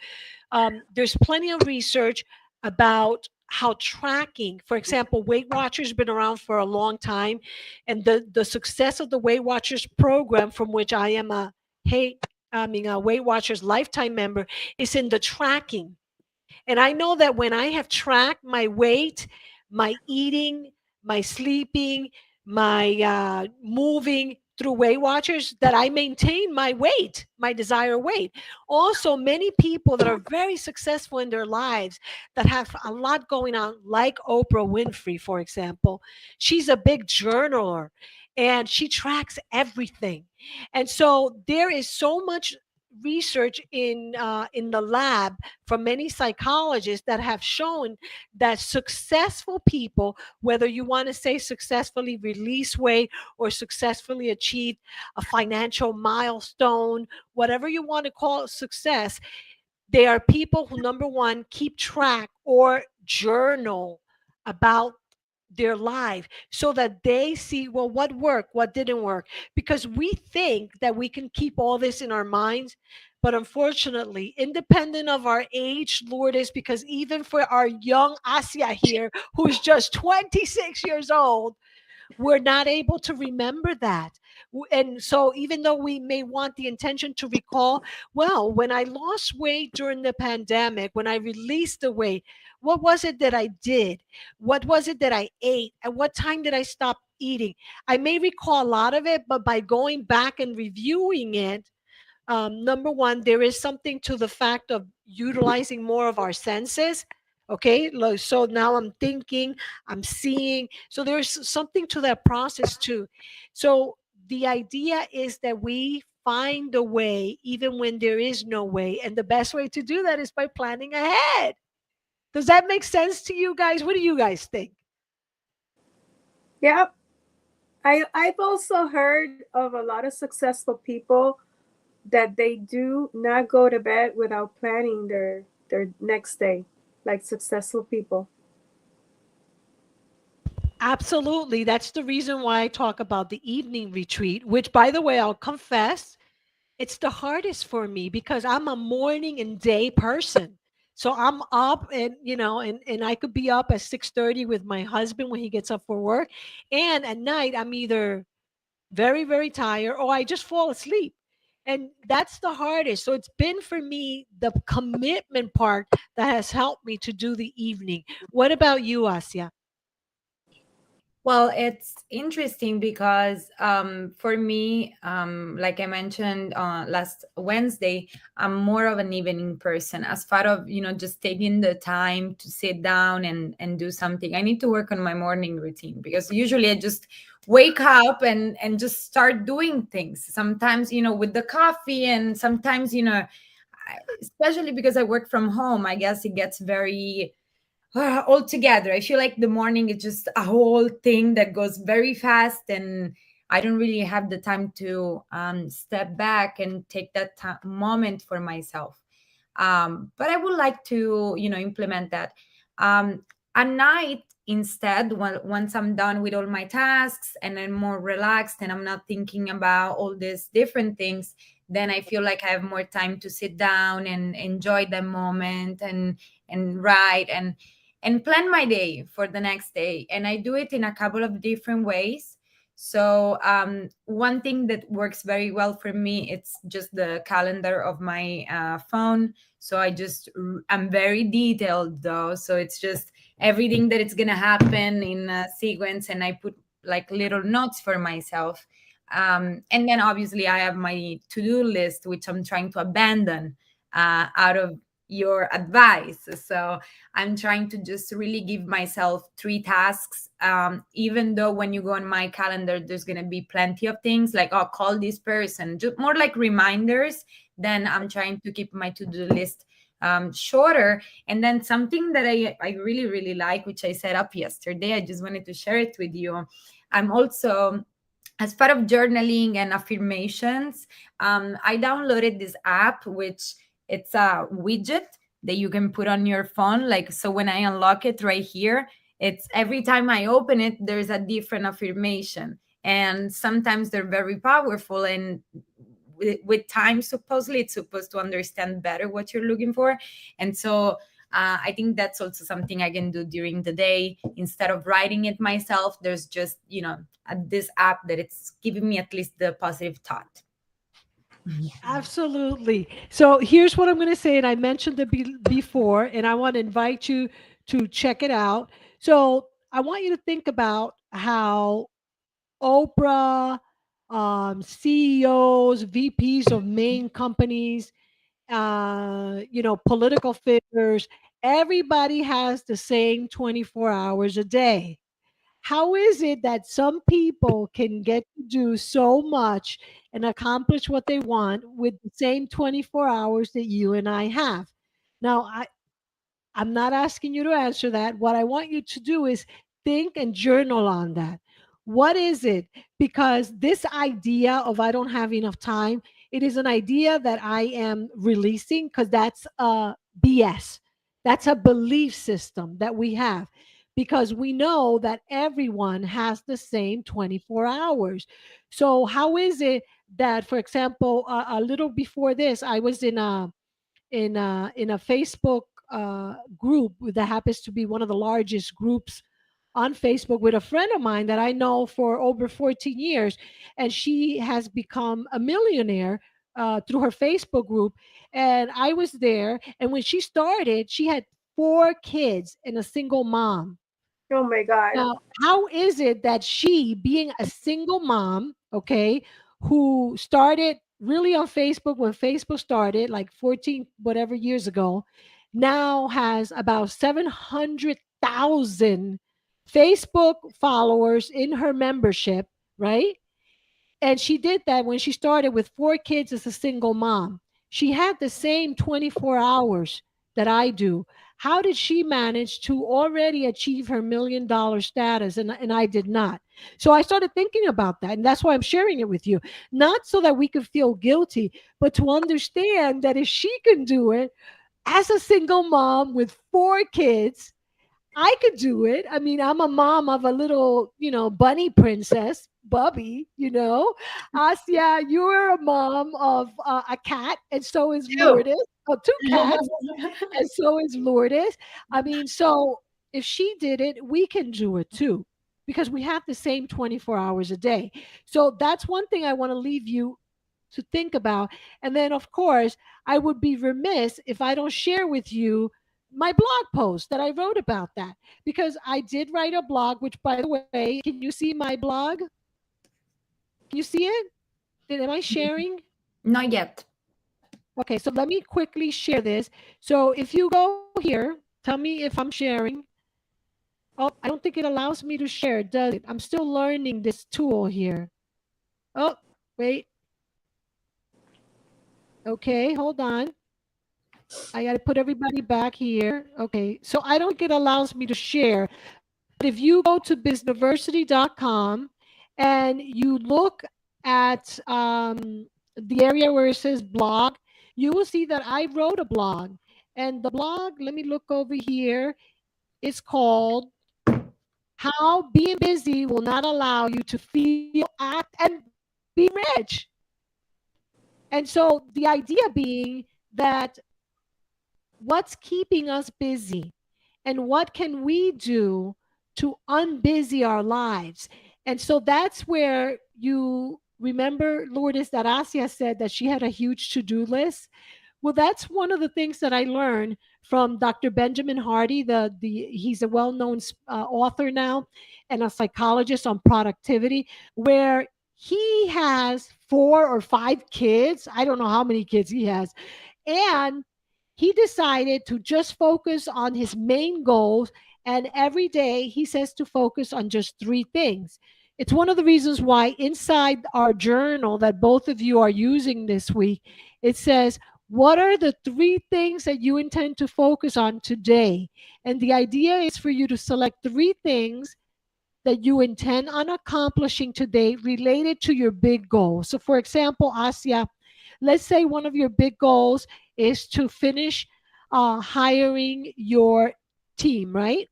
there's plenty of research about how tracking, for example, Weight Watchers been around for a long time, and the success of the Weight Watchers program, from which I am a Weight Watchers lifetime member, is in the tracking. And I know that when I have tracked my weight, my eating, my sleeping, my moving through Weight Watchers, that I maintain my weight, my desired weight. Also, many people that are very successful in their lives, that have a lot going on, like Oprah Winfrey, for example, she's a big journaler and she tracks everything. And so there is so much research in the lab from many psychologists that have shown that successful people, whether you want to say successfully release weight or successfully achieve a financial milestone, whatever you want to call success, they are people who, number one, keep track or journal about their life so that they see, well, what worked, what didn't work. Because we think that we can keep all this in our minds. But unfortunately, independent of our age, Lourdes, because even for our young Asia here, who's just 26 years old, we're not able to remember that. And so, even though we may want the intention to recall, well, when I lost weight during the pandemic, when I released the weight, what was it that I did? What was it that I ate? At what time did I stop eating? I may recall a lot of it, but by going back and reviewing it, number one, there is something to the fact of utilizing more of our senses. Okay, so now I'm thinking, I'm seeing. So there's something to that process too. So the idea is that we find a way even when there is no way. And the best way to do that is by planning ahead. Does that make sense to you guys? What do you guys think? Yep. I've also heard of a lot of successful people that they do not go to bed without planning their next day, like successful people. Absolutely. That's the reason why I talk about the evening retreat, which, by the way, I'll confess, it's the hardest for me because I'm a morning and day person. So I'm up and and I could be up at 6:30 with my husband when he gets up for work. And at night I'm either very, very tired, or I just fall asleep. And that's the hardest. So it's been for me the commitment part that has helped me to do the evening. What about you, Asia? Well, it's interesting because for me, like I mentioned last Wednesday, I'm more of an evening person. As far of just taking the time to sit down and do something, I need to work on my morning routine because usually I just wake up and just start doing things. Sometimes with the coffee, and sometimes especially because I work from home, I guess it gets very all together. I feel like the morning is just a whole thing that goes very fast, and I don't really have the time to step back and take that moment for myself. But I would like to, implement that. At night, instead, once I'm done with all my tasks and I'm more relaxed and I'm not thinking about all these different things, then I feel like I have more time to sit down and enjoy the moment and write and plan my day for the next day. And I do it in a couple of different ways. So one thing that works very well for me, it's just the calendar of my phone. So I'm very detailed though. So it's just everything that it's gonna happen in a sequence, and I put like little notes for myself. And then obviously I have my to-do list, which I'm trying to abandon out of your advice. So I'm trying to just really give myself three tasks. Even though when you go on my calendar, there's going to be plenty of things like, oh, call this person, just more like reminders. Then I'm trying to keep my to do list shorter. And then something that I really, really like, which I set up yesterday, I just wanted to share it with you. I'm also, as part of journaling and affirmations, I downloaded this app, which it's a widget that you can put on your phone. Like, so when I unlock it right here, it's every time I open it, there's a different affirmation. And sometimes they're very powerful. And with time, supposedly, it's supposed to understand better what you're looking for. And so I think that's also something I can do during the day. Instead of writing it myself, there's just, this app that it's giving me at least the positive thought. Absolutely. So here's what I'm going to say, and I mentioned it before, and I want to invite you to check it out. So I want you to think about how Oprah, CEOs, VPs of main companies, political figures, everybody has the same 24 hours a day. How is it that some people can get to do so much and accomplish what they want with the same 24 hours that you and I have? Now, I'm not asking you to answer that. What I want you to do is think and journal on that. What is it? Because this idea of I don't have enough time, it is an idea that I am releasing because that's a BS. That's a belief system that we have because we know that everyone has the same 24 hours. So, how is it that, for example, a little before this, I was in a Facebook group that happens to be one of the largest groups on Facebook with a friend of mine that I know for over 14 years, and she has become a millionaire through her Facebook group. And I was there, and when she started, she had 4 kids and a single mom. Oh my God. Now, how is it that she, being a single mom, okay, who started really on Facebook when Facebook started, like 14 whatever years ago, now has about 700,000 Facebook followers in her membership, right? And she did that when she started with 4 kids as a single mom. She had the same 24 hours that I do. How did she manage to already achieve her $1 million status and I did not? So I started thinking about that. And that's why I'm sharing it with you. Not so that we could feel guilty, but to understand that if she can do it as a single mom with 4 kids, I could do it. I mean, I'm a mom of a little, bunny princess, Bubby, Asia, you're a mom of a cat, and so is Two. Lourdes. Oh, 2 cats, and so is Lourdes. I mean, so if she did it, we can do it too. because we have the same 24 hours a day. So that's one thing I want to leave you to think about. And then, of course, I would be remiss if I don't share with you my blog post that I wrote about that, because I did write a blog, which, by the way, can you see my blog? Can you see it? Am I sharing? Not yet. Okay, so let me quickly share this. So if you go here, tell me if I'm sharing. Oh, I don't think it allows me to share, does it? I'm still learning this tool here. Oh, wait. Okay, hold on. I got to put everybody back here. Okay, so I don't think it allows me to share. But if you go to bizuniversity.com and you look at the area where it says blog, you will see that I wrote a blog. And the blog, let me look over here, is called How Being Busy Will Not Allow You to Feel, Act, and Be Rich. And so the idea being that what's keeping us busy and what can we do to unbusy our lives. And so that's where you remember, Lourdes, that Asia said that she had a huge to-do list. Well, that's one of the things that I learned from Dr. Benjamin Hardy. He's a well-known author now and a psychologist on productivity, where he has 4 or 5 kids. I don't know how many kids he has, and he decided to just focus on his main goals. And every day he says to focus on just 3 things. It's one of the reasons why inside our journal that both of you are using this week, it says, what are the 3 things that you intend to focus on today? And the idea is for you to select 3 things that you intend on accomplishing today related to your big goal. So, for example, Asia, let's say one of your big goals is to finish hiring your team, right?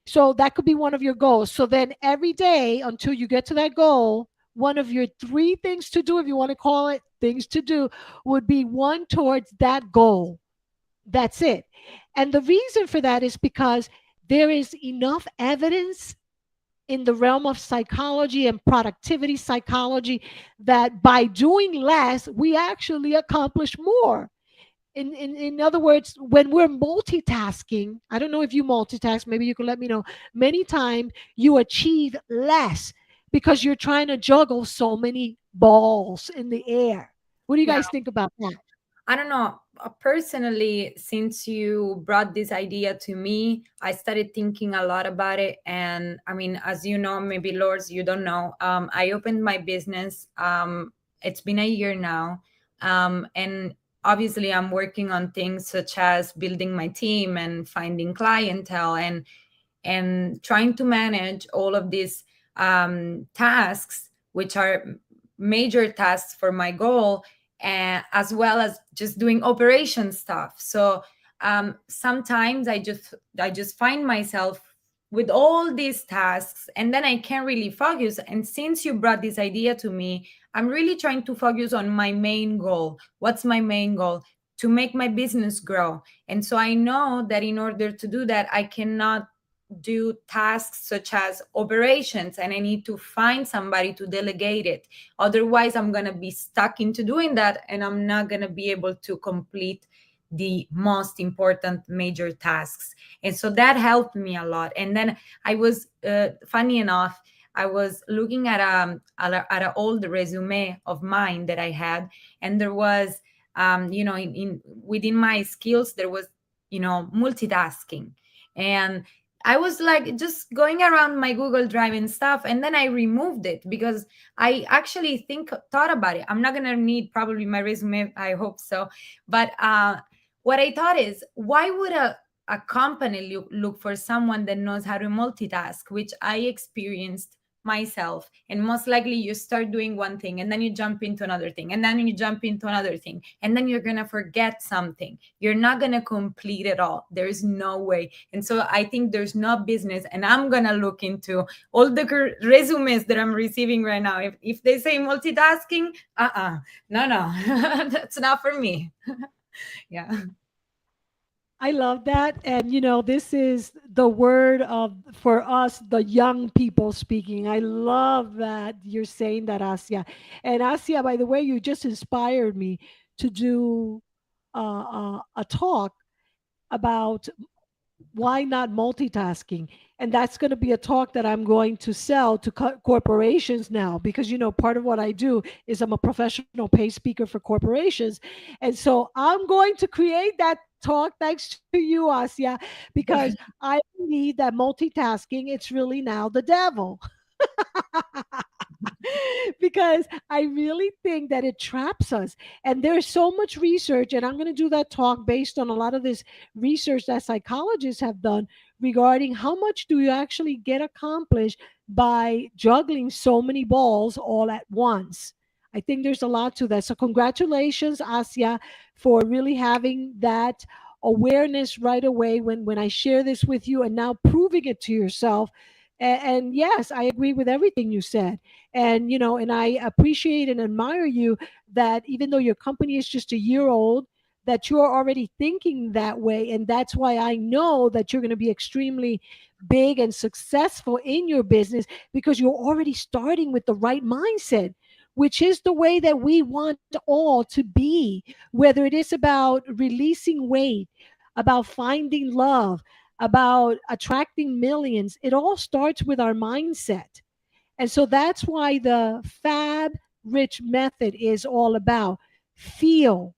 So that could be one of your goals. So then every day until you get to that goal, one of your 3 things to do, if you want to call it things to do, would be one towards that goal. That's it. And the reason for that is because there is enough evidence in the realm of psychology and productivity psychology that by doing less, we actually accomplish more. In other words, when we're multitasking, I don't know if you multitask, maybe you can let me know. Many times you achieve less because you're trying to juggle so many balls in the air. What do you Yeah. guys think about that? I don't know. Personally, since you brought this idea to me, I started thinking a lot about it. And I mean, as you know, maybe Lords, you don't know, I opened my business. It's been a year now. And obviously, I'm working on things such as building my team and finding clientele and trying to manage all of these tasks, which are major tasks for my goal, as well as just doing operation stuff. So sometimes I just find myself with all these tasks, and then I can't really focus. And since you brought this idea to me, I'm really trying to focus on my main goal. What's my main goal? To make my business grow. And so I know that in order to do that, I cannot do tasks such as operations, and I need to find somebody to delegate it. Otherwise, I'm going to be stuck into doing that, and I'm not going to be able to complete the most important major tasks. And so that helped me a lot. And then I was, funny enough, I was looking at an old resume of mine that I had, and there was, in within my skills, there was, multitasking. And I was like just going around my Google Drive and stuff, and then I removed it because I actually thought about it. I'm not gonna need probably my resume, I hope so. But what I thought is, why would a company look for someone that knows how to multitask, which I experienced myself. And most likely you start doing one thing and then you jump into another thing and then you jump into another thing, and then you're going to forget something. You're not going to complete it all. There is no way. And so I think there's no business, and I'm going to look into all the resumes that I'm receiving right now. If they say multitasking, no, that's not for me. Yeah. I love that. And, this is the word of, for us, the young people speaking. I love that you're saying that, Asia. And Asia, by the way, you just inspired me to do a talk about why not multitasking. And that's going to be a talk that I'm going to sell to corporations now, because part of what I do is I'm a professional pay speaker for corporations. And so I'm going to create that talk thanks to you, Asia, because I believe that multitasking, it's really now the devil. Because I really think that it traps us. And there's so much research, and I'm going to do that talk based on a lot of this research that psychologists have done regarding how much do you actually get accomplished by juggling so many balls all at once. I think there's a lot to that. So, congratulations, Asia, for really having that awareness right away when I share this with you and now proving it to yourself. And yes, I agree with everything you said. And and I appreciate and admire you that even though your company is just a year old, that you're already thinking that way. And that's why I know that you're going to be extremely big and successful in your business, because you're already starting with the right mindset, which is the way that we want all to be, whether it is about releasing weight, about finding love, about attracting millions. It all starts with our mindset. And so that's why the Fab Rich method is all about feel,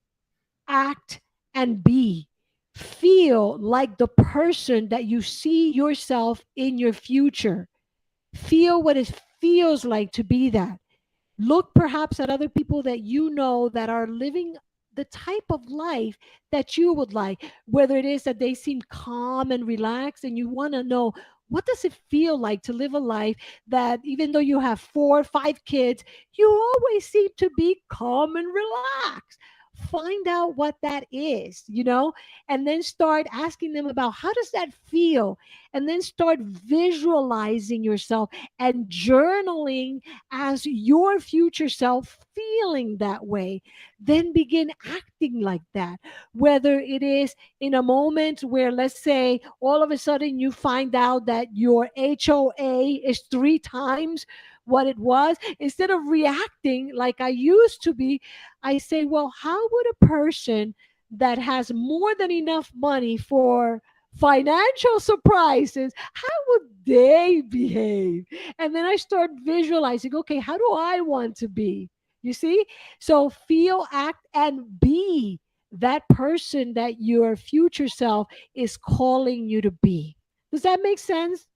act, and be. Feel like the person that you see yourself in your future. Feel what it feels like to be that. Look perhaps at other people that you know that are living the type of life that you would like, whether it is that they seem calm and relaxed, and you want to know, what does it feel like to live a life that even though you have 4 or 5 kids, you always seem to be calm and relaxed. Find out what that is, and then start asking them about, how does that feel? And then start visualizing yourself and journaling as your future self, feeling that way. Then begin acting like that. Whether it is in a moment where, let's say, all of a sudden you find out that your HOA is 3 times what it was, instead of reacting like I used to be, I say, well, how would a person that has more than enough money for financial surprises, how would they behave? And then I start visualizing, okay, how do I want to be? You see? So feel, act, and be that person that your future self is calling you to be. Does that make sense?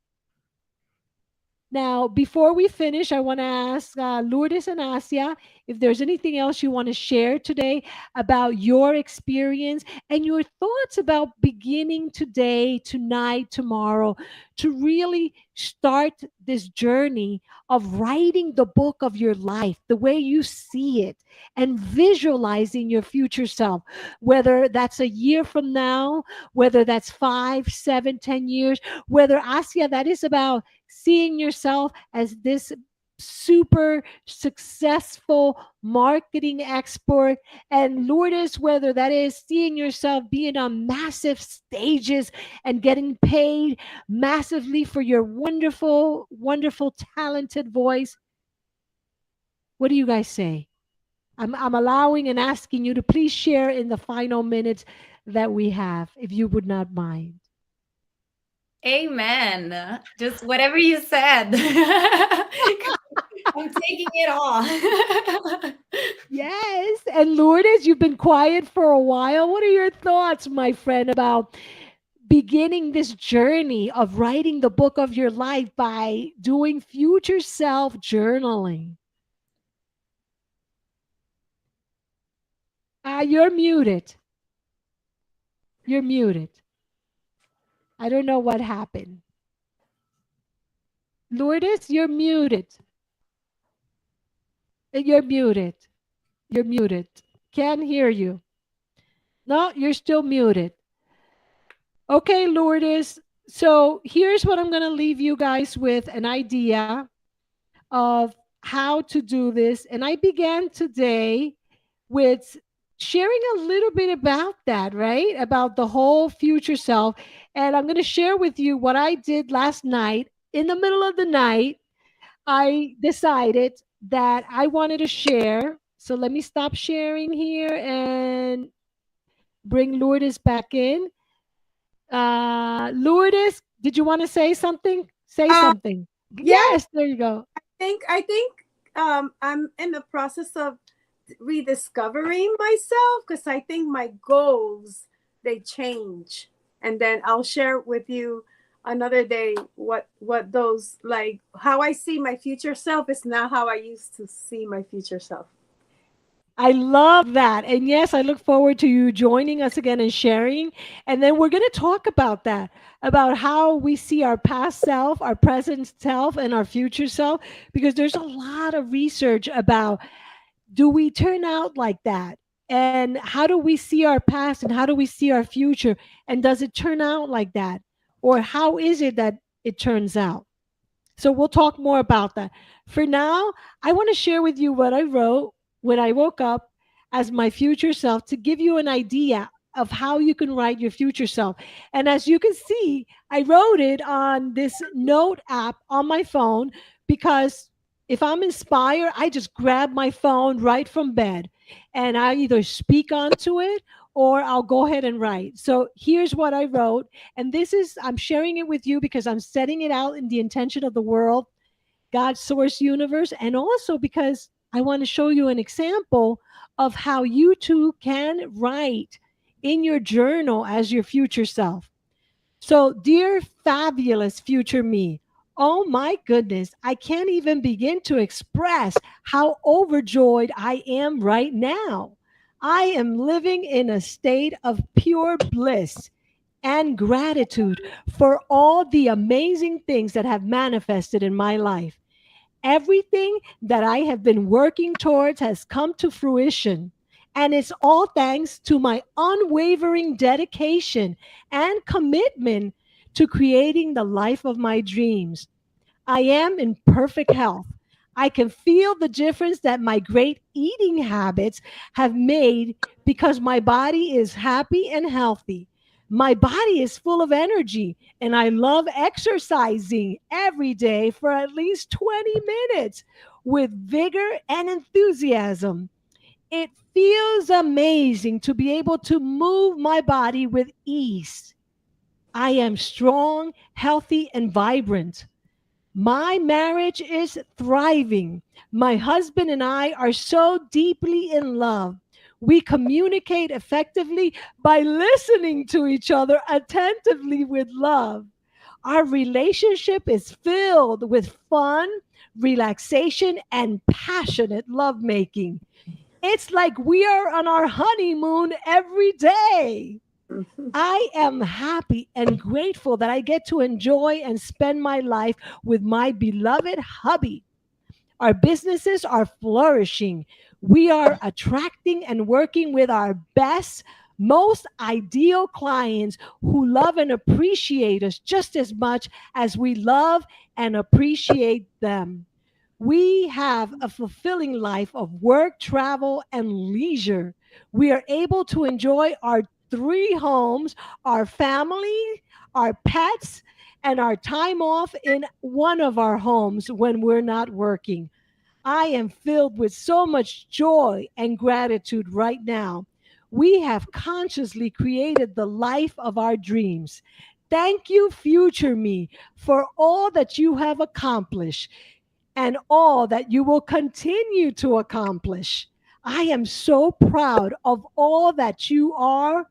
Now, before we finish, I want to ask Lourdes and Asia if there's anything else you want to share today about your experience and your thoughts about beginning today, tonight, tomorrow, to really start this journey of writing the book of your life the way you see it and visualizing your future self, whether that's a year from now, whether that's 5, 7, 10 years, whether, Asia, that is about seeing yourself as this super successful marketing expert, and Lourdes, whether that is seeing yourself being on massive stages and getting paid massively for your wonderful, wonderful, talented voice. What do you guys say? I'm allowing and asking you to please share in the final minutes that we have, if you would not mind. Amen. Just whatever you said. I'm taking it all. Yes. And Lourdes, you've been quiet for a while. What are your thoughts, my friend, about beginning this journey of writing the book of your life by doing future self journaling? You're muted. You're muted. I don't know what happened. Lourdes, you're muted. You're muted. You're muted. Can't hear you. No, you're still muted. Okay, Lourdes. So here's what I'm going to leave you guys with, an idea of how to do this. And I began today with sharing a little bit about that, right? About the whole future self. And I'm going to share with you what I did last night. In the middle of the night, I decided that I wanted to share. So let me stop sharing here and bring Lourdes back in. Lourdes, did you want to say something? Say Um, something. yeah, Yes, there you go. I think I'm in the process of rediscovering myself because I think my goals they change, and then I'll share with you another day what those like how I see my future self is not how I used to see my future self. I love that. And yes, I look forward to you joining us again and sharing. And then we're going to talk about that, about how we see our past self, our present self, and our future self, because there's a lot of research about do we turn out like that? And how do we see our past and how do we see our future? And does it turn out like that? Or how is it that it turns out? So we'll talk more about that. For now, I want to share with you what I wrote when I woke up as my future self to give you an idea of how you can write your future self. And as you can see, I wrote it on this note app on my phone because if I'm inspired, I just grab my phone right from bed and I either speak onto it or I'll go ahead and write. So here's what I wrote, and this is, I'm sharing it with you because I'm setting it out in the intention of the world, God's source universe, and also because I want to show you an example of how you too can write in your journal as your future self. So, dear fabulous future me, oh my goodness, I can't even begin to express how overjoyed I am right now. I am living in a state of pure bliss and gratitude for all the amazing things that have manifested in my life. Everything that I have been working towards has come to fruition. And it's all thanks to my unwavering dedication and commitment to creating the life of my dreams. I am in perfect health. I can feel the difference that my great eating habits have made because my body is happy and healthy. My body is full of energy, and I love exercising every day for at least 20 minutes with vigor and enthusiasm. It feels amazing to be able to move my body with ease. I am strong, healthy, and vibrant. My marriage is thriving. My husband and I are so deeply in love. We communicate effectively by listening to each other attentively with love. Our relationship is filled with fun, relaxation, and passionate lovemaking. It's like we are on our honeymoon every day. Mhm. I am happy and grateful that I get to enjoy and spend my life with my beloved hubby. Our businesses are flourishing. We are attracting and working with our best, most ideal clients who love and appreciate us just as much as we love and appreciate them. We have a fulfilling life of work, travel, and leisure. We are able to enjoy our three homes, our family, our pets, and our time off in one of our homes when we're not working. I am filled with so much joy and gratitude right now. We have consciously created the life of our dreams. Thank you, future me, for all that you have accomplished and all that you will continue to accomplish. I am so proud of all that you are,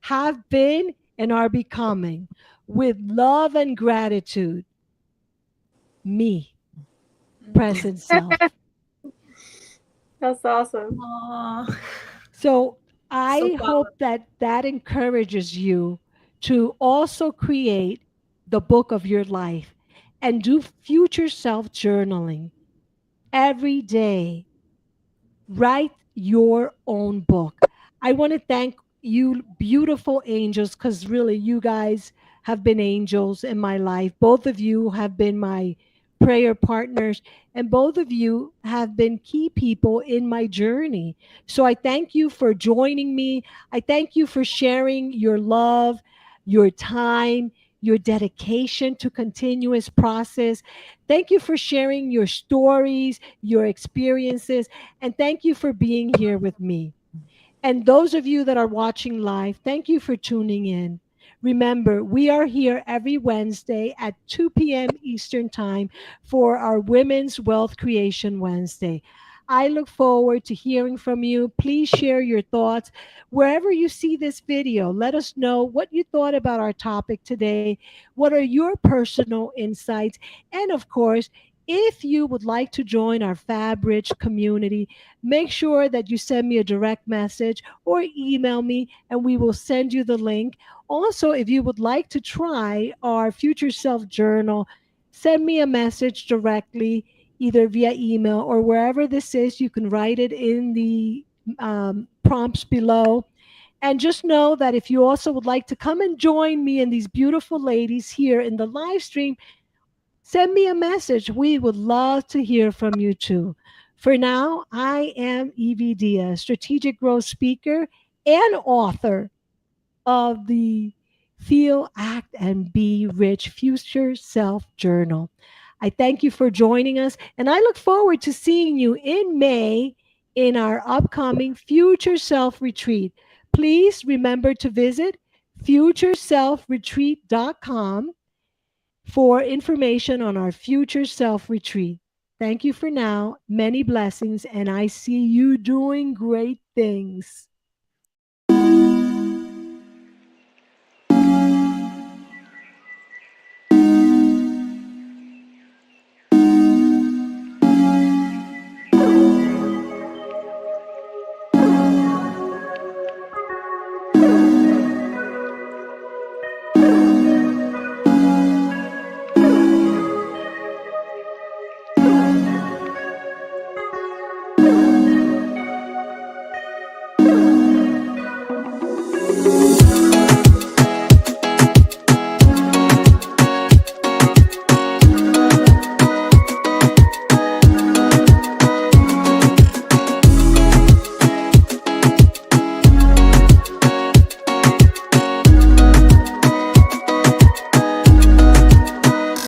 have been, and are becoming. With love and gratitude, me, present self. That's awesome. Oh, So so I powerful. hope that that encourages you to also create the book of your life and do future self journaling every day. Write your own book. I want to thank you, beautiful angels, because really you guys have been angels in my life. Both of you have been my prayer partners, and both of you have been key people in my journey. So I thank you for joining me. I thank you for sharing your love, your time, your dedication to continuous process. Thank you for sharing your stories, your experiences, and thank you for being here with me. And those of you that are watching live, thank you for tuning in. Remember, we are here every Wednesday at 2 p.m. Eastern Time for our Women's Wealth Creation Wednesday. I look forward to hearing from you. Please share your thoughts. Wherever you see this video, let us know what you thought about our topic today. What are your personal insights? And of course, if you would like to join our Fab Rich community, make sure that you send me a direct message or email me and we will send you the link. Also, if you would like to try our future self journal, send me a message directly, either via email or wherever this is. You can write it in the prompts below. And just know that if you also would like to come and join me and these beautiful ladies here in the live stream, send me a message. We would love to hear from you too. For now, I am Evie Diaz, strategic growth speaker and author of the Feel, Act, and Be Rich Future Self Journal. I thank you for joining us, and I look forward to seeing you in May in our upcoming Future Self Retreat. Please remember to visit futureselfretreat.com for information on our future self retreat. Thank you for now. Many blessings, and I see you doing great things.